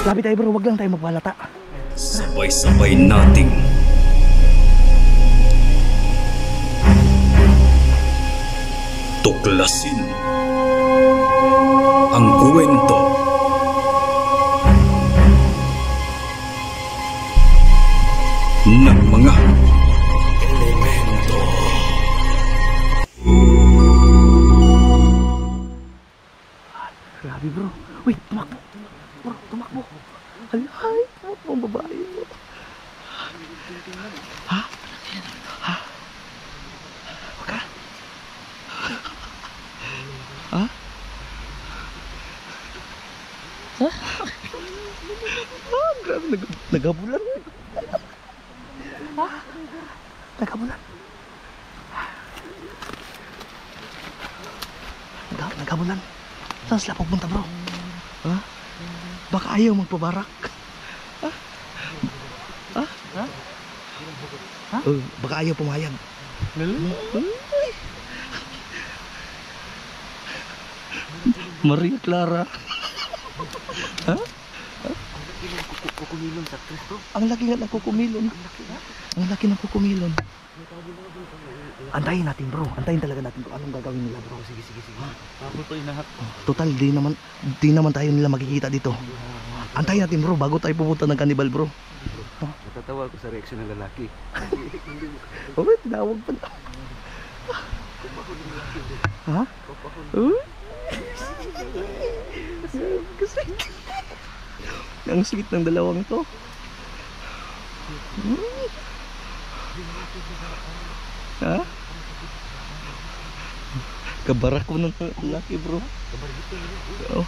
Lapit tayo bro, wag lang tayo magbalata. Sabay-sabay nating tuklasin ang kwento ng mga elemento. Grabe bro. Uy, tumakbo. Bro, tumakbo. Halay, tumakbo ang babae bro. Ha? Ha? Wag ka? Ha? Ha? Ah, grabe, nagabulan. Ha? Nagabulan. Nagabulan. Saan sila pupunta bro? Ha? Baka ayaw magpabarak. Ha? Ha? Ha? Ha? Baka ayaw pumayag. Maria Clara. Ha? Kukumilon sa Kristo. Ang laki nga ng kukumilon. Ang laki ng kukumilon. Antayin natin bro. Antayin talaga natin kung anong gagawin nila bro. Sige. Ako to inahat. Total, di naman tayo nila makikita dito. Antayin natin bro, bago tayo pupunta ng kanibal bro. Natatawa ko sa reaksyon ng lalaki. Oh, tinawag pa na. Ha? Ang sweet ng dalawang ito. Ha? Kabarak ko ng laki bro. Oh,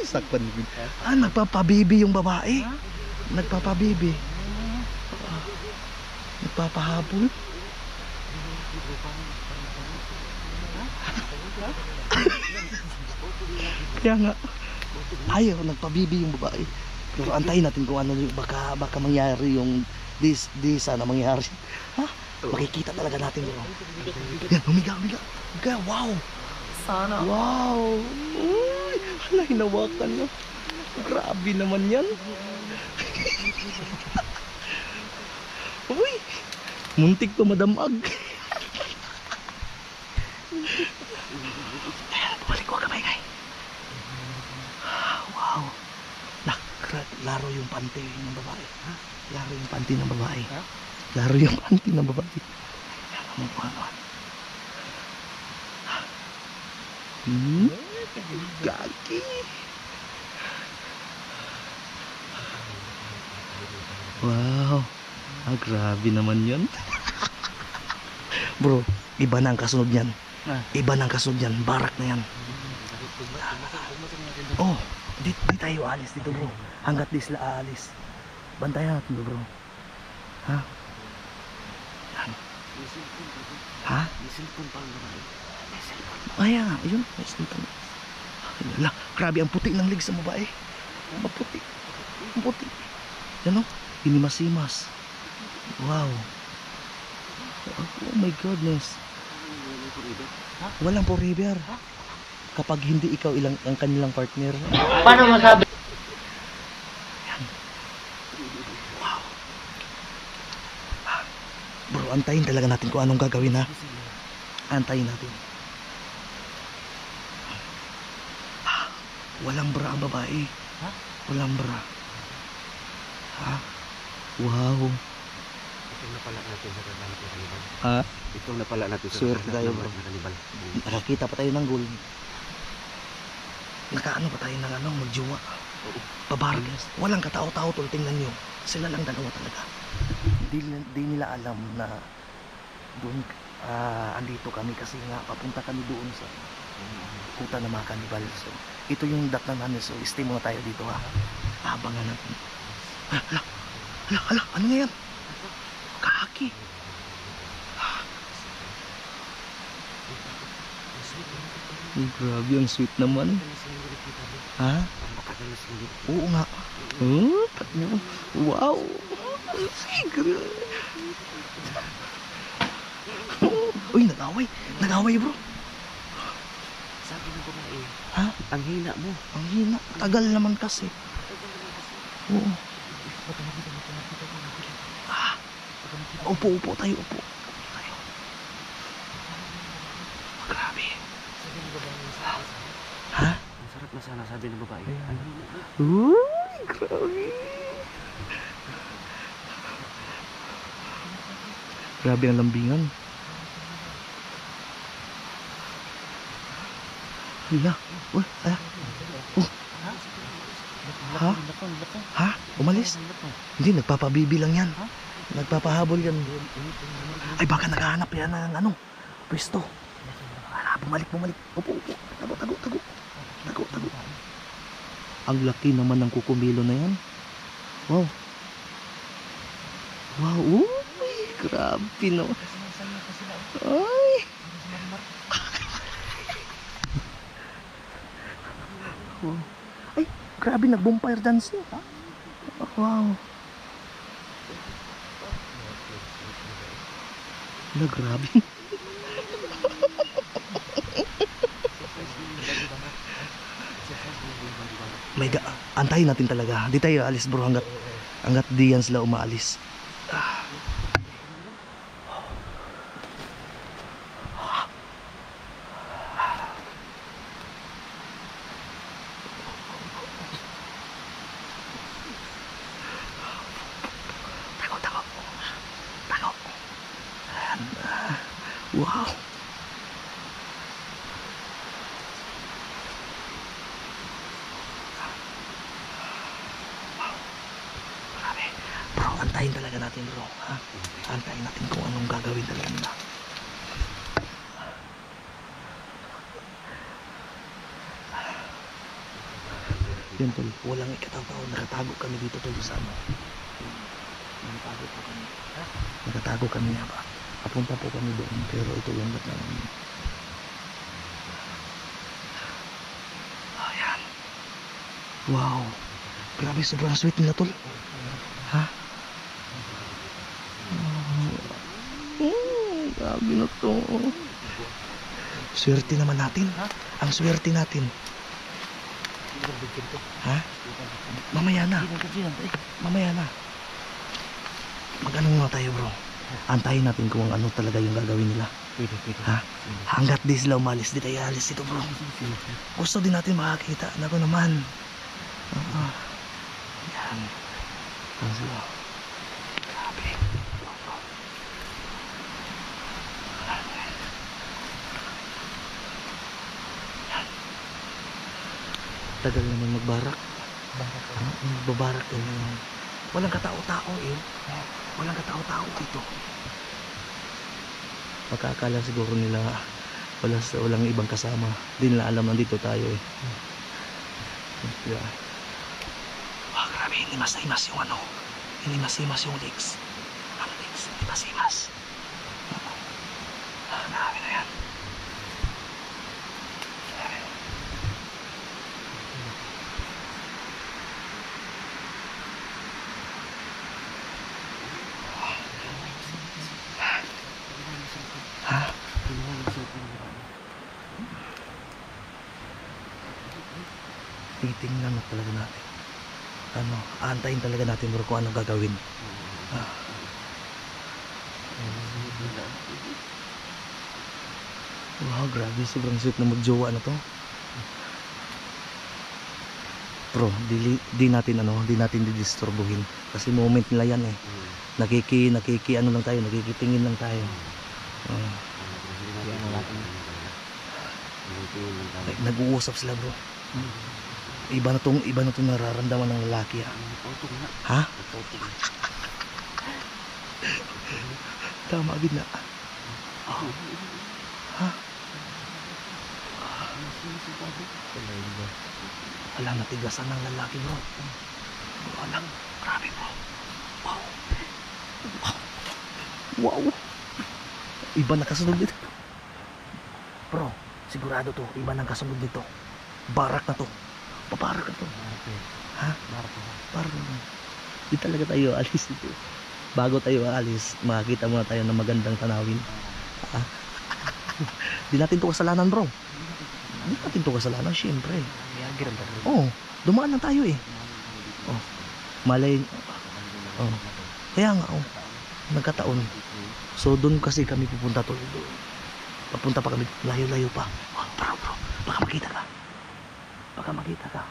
sakpan. Ah, nagpapabibi yung babae. Nagpapabibi. Nagpapahabol. Kaya nga ayaw, nagpabibi yung babae. Pero antayin natin kung ano, baka mangyari yung di sana mangyari. Ha? Makikita talaga natin bro. Yan, humiga. Wow. Sana. Wow. Uy, hala, hinawakan nyo. Grabe naman yan. Uy, muntik pa madamag. Balik ko kamay ngay. Wow. Laro yung panty ng babae. Ha? Laro yung panty ng babae. Ha? Laro yung panty ng babae. Laro mo po ano. Gagi. Wow. Ah, grabe naman yun. Bro, iba na ang kasunod yan. Iba na ang kasunod yan. Barak na yan. Oh, di tayo alis dito bro. Hanggat di sila aalis. Bantayan natin bro. Ha? Yan. Ha? Ay, yun. Ala, grabe ang puti ng legs ng babae. Maputi. Ang puti. Yan o. Inimasimas. Wow. Oh my goodness. Walang forever. Kapag hindi ikaw ang kanilang partner. Paano masabi? Yan. Wow. Bro, antayin talaga natin kung anong gagawin ha. Antayin natin. Walang bra ang babae. Ha? Walang bra. Ha? Wow. Itong napala natin sa kanibal. Ha? Itong napala natin sa Swerte tayo bro. kanibal. Nakakita pa tayo ng gold. Nakaano pa tayo ng ano, magjuwa. Pabargas. Walang katao-tao tol, tingnan nyo. Sila lang dalawa talaga. Di nila alam na doon andito kami kasi nga papunta kami doon sa kuta ng mga kanibal. So, ito yung datnan namin. So, stay muna tayo dito ha. Abangan natin. Hala, ano nga yan? Kaki. Grabe, ang sweet naman. Ha? Oo nga. Wow. Uy, nag-away bro. Sabi ng babae, Ha? Ang hina mo. Ang hina. Tagal naman kasi. Oo. Ah. Upo tayo, upo. Tayo. Grabe. Ha? Ang sarap na sana sabi ng babae. Ang hina mo. Uy, grabe. Grabe ang lambingan. Hala. Uy, Ha? Ha? Umalis? Hindi, nagpapabibi lang yan. Nagpapahabol yan. Ay, baka naghahanap yan ng pwesto. Bumalik. Upo. Tago. Ang laki naman ng kukumilo na yan. Wow. Uy, grabe no. Ay. Wow. Ay, grabe, nag-bonfire dancing. Wow. Wala, grabe. Antayin natin talaga. Di tayo alis bro hanggat di yan sila umaalis. Tago. Wow. Bro, antayin talaga natin bro, ha? Antayin natin kung anong gagawin talaga nila. Yun tol, walang ikataw-taw. Nakatago kami dito tol sa ano. Nakatago kami nga ba? Papunta po kami doon, pero ito yung ba't namin. Ayan. Wow. Grabe, sobrang sweet nila tol. Ha? Grabe na to. Swerte naman natin. Ang swerte natin. Ha? Mamaya na. Mag-ano nga tayo bro. Antayin natin kung ano talaga yung gagawin nila. Pwede. Ha? Hanggat di sila umalis, di tayo alis dito bro. Gusto din natin makakita. Naku naman. Yan. Ang sila. Grabe. Tagal naman magbarak. Magbabarak din naman. Walang katao-tao eh. Walang katao-tao dito. Makakala siguro nila walang ibang kasama. Di nila alam nandito tayo eh. Wah, grabe. Inimas-imas yung ano. Inimas-imas yung legs. Ano legs? Inimas-imas. Grabe na yan. Titingnan na talaga natin. Aantayin talaga natin bro kung anong gagawin. Wow, grabe, sobrang sweet na magjowa na to. Bro, di natin didisturbuhin kasi moment nila yan eh. Ano lang tayo, nakikitingin lang tayo. Nag-uusap sila bro. Iba na tong nararamdaman ng lalaki ha. Ha? Tama gid na. Ha? Alam, natigasan ng lalaki bro. Alam, grabe bro. Wow. Iba na kasunod dito. Bro, sigurado to, iba nang kasunod dito. Barak na to. Pabarak na to. Ha? Barak na to. Di talaga tayo alis dito. Bago tayo aalis, makakita muna tayo ng magandang tanawin. Di natin to kasalanan bro. Hindi natin to kasalanan, syempre. Mayagi rin tayo. Oo, dumaan lang tayo eh. Oh, malay. Oh. Kaya nga, oh, nagkataon. So, doon kasi kami pupunta to. Papunta pa kami, layo-layo pa. Oh, bro, baka makita ka. Baka makita ka.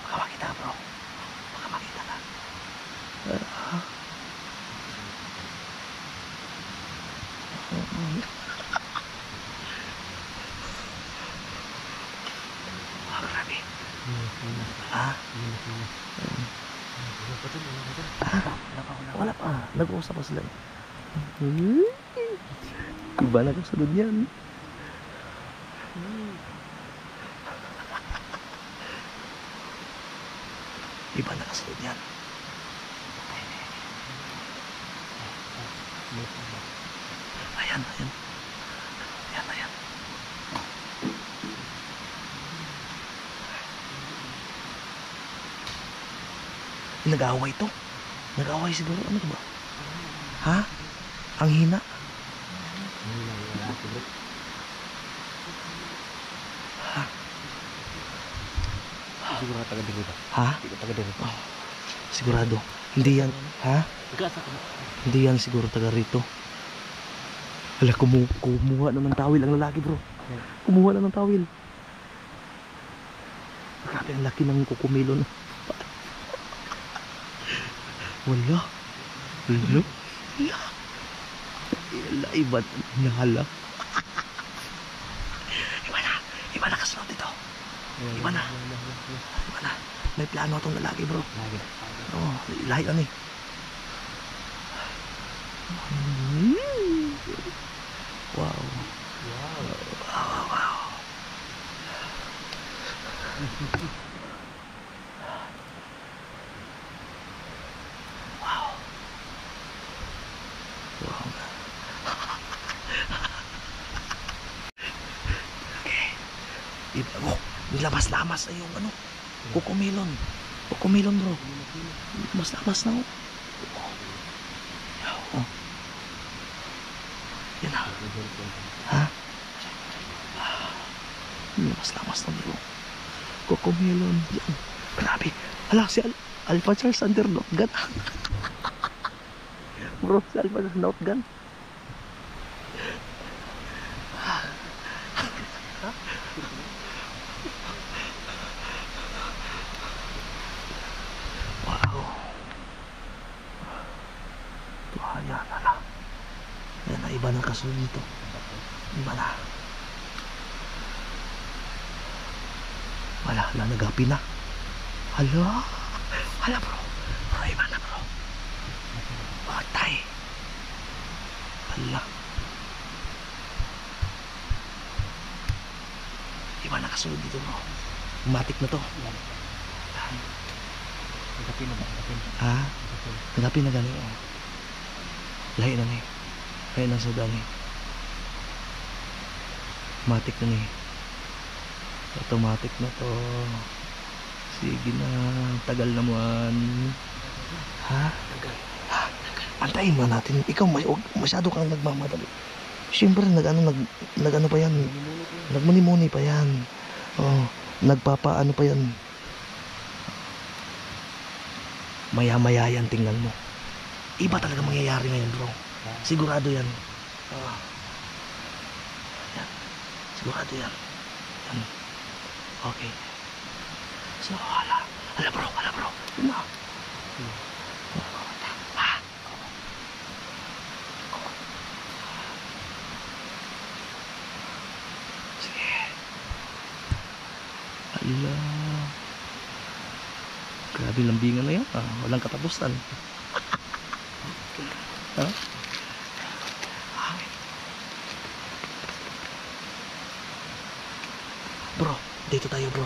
Baka makita ka, bro. Baka makita ka. Grabe. Ha? Wala pa. Nag-uusap pa sila. Iba na kasunod yan. Iba na kasunod yan. Ayan. Ayan. Nag-away to. Nag-away siguro. Ano to ba? Ha? Ang hina. Ha? Siguro taga dito. Ha? Taga dito. Oh, sigurado. Hindi yan. Ha? Hindi yan siguro taga rito. Hala, kumuha na ng tawil ang lalaki, bro. Kumuha na ng tawil. Grabe, ang laki ng kukumilon. Wala. Wala. Iba na hala. Iba na kasunod dito. Iba na. May plano itong lalaki, bro. Oo, lahi ano eh. Wow. Nilamas-lamas na yung ano, kukumilon, bro. Mas-lamas na, oh. Yan na. Ha? Nilamas-lamas na, bro. Kukumilon. Yan. Grabe. Hala, si Alpha Charles under Notgun. Bro, si Alpha Charles Notgun. Iba na kasunod dito. Iba na. Wala, nagapi na. Hala, bro. Iba na, bro. Patay. Hala. Iba na kasunod dito, bro. Matik na to. Nagapi na ba? Ha? Nagapi na gani. Lahi na ni. Kaya nasa dami. Matik na ni. Automatic na to. Sige na. Tagal naman. Ha? Antayin mo natin. Ikaw masyado kang nagmamadali. Siyempre nag-ano pa yan. Nagmuni-muni pa yan. Oh, nagpapaano pa yan. Maya-maya yan, tingnan mo. Iba talaga mangyayari ngayon, bro. Sigurado yan. Yan. Sigurado yan. Yan. Okay. So, hala bro. Yun na. Sige. Hala. Grabe lambingan na yan. Walang katapusan. Ha? Bro, dito tayo, bro.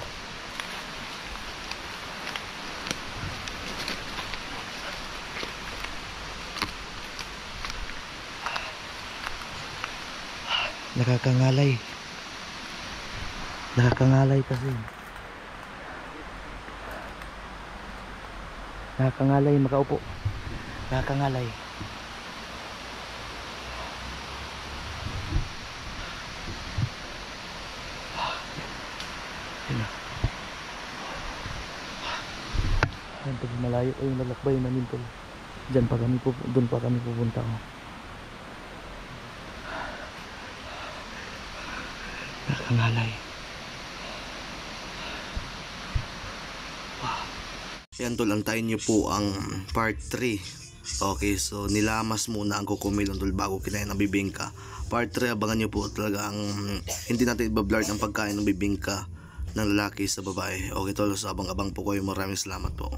Nakakangalay. Nakakangalay kasi. Nakakangalay, makaupo. Nakakangalay. tol. Malayo yung lalakbay namin tol. Doon pa kami pupunta. Nakangalay. Yan tol, antayin nyo po ang part 3. Okay, so nilamas muna ang kukumilon tol bago kinain ng bibingka. Part 3, abangan nyo po talaga ang hindi natin ibablart ang pagkain ng bibingka ng lalaki sa babae. Okay tol, so abang-abang po kayo. Maraming salamat po.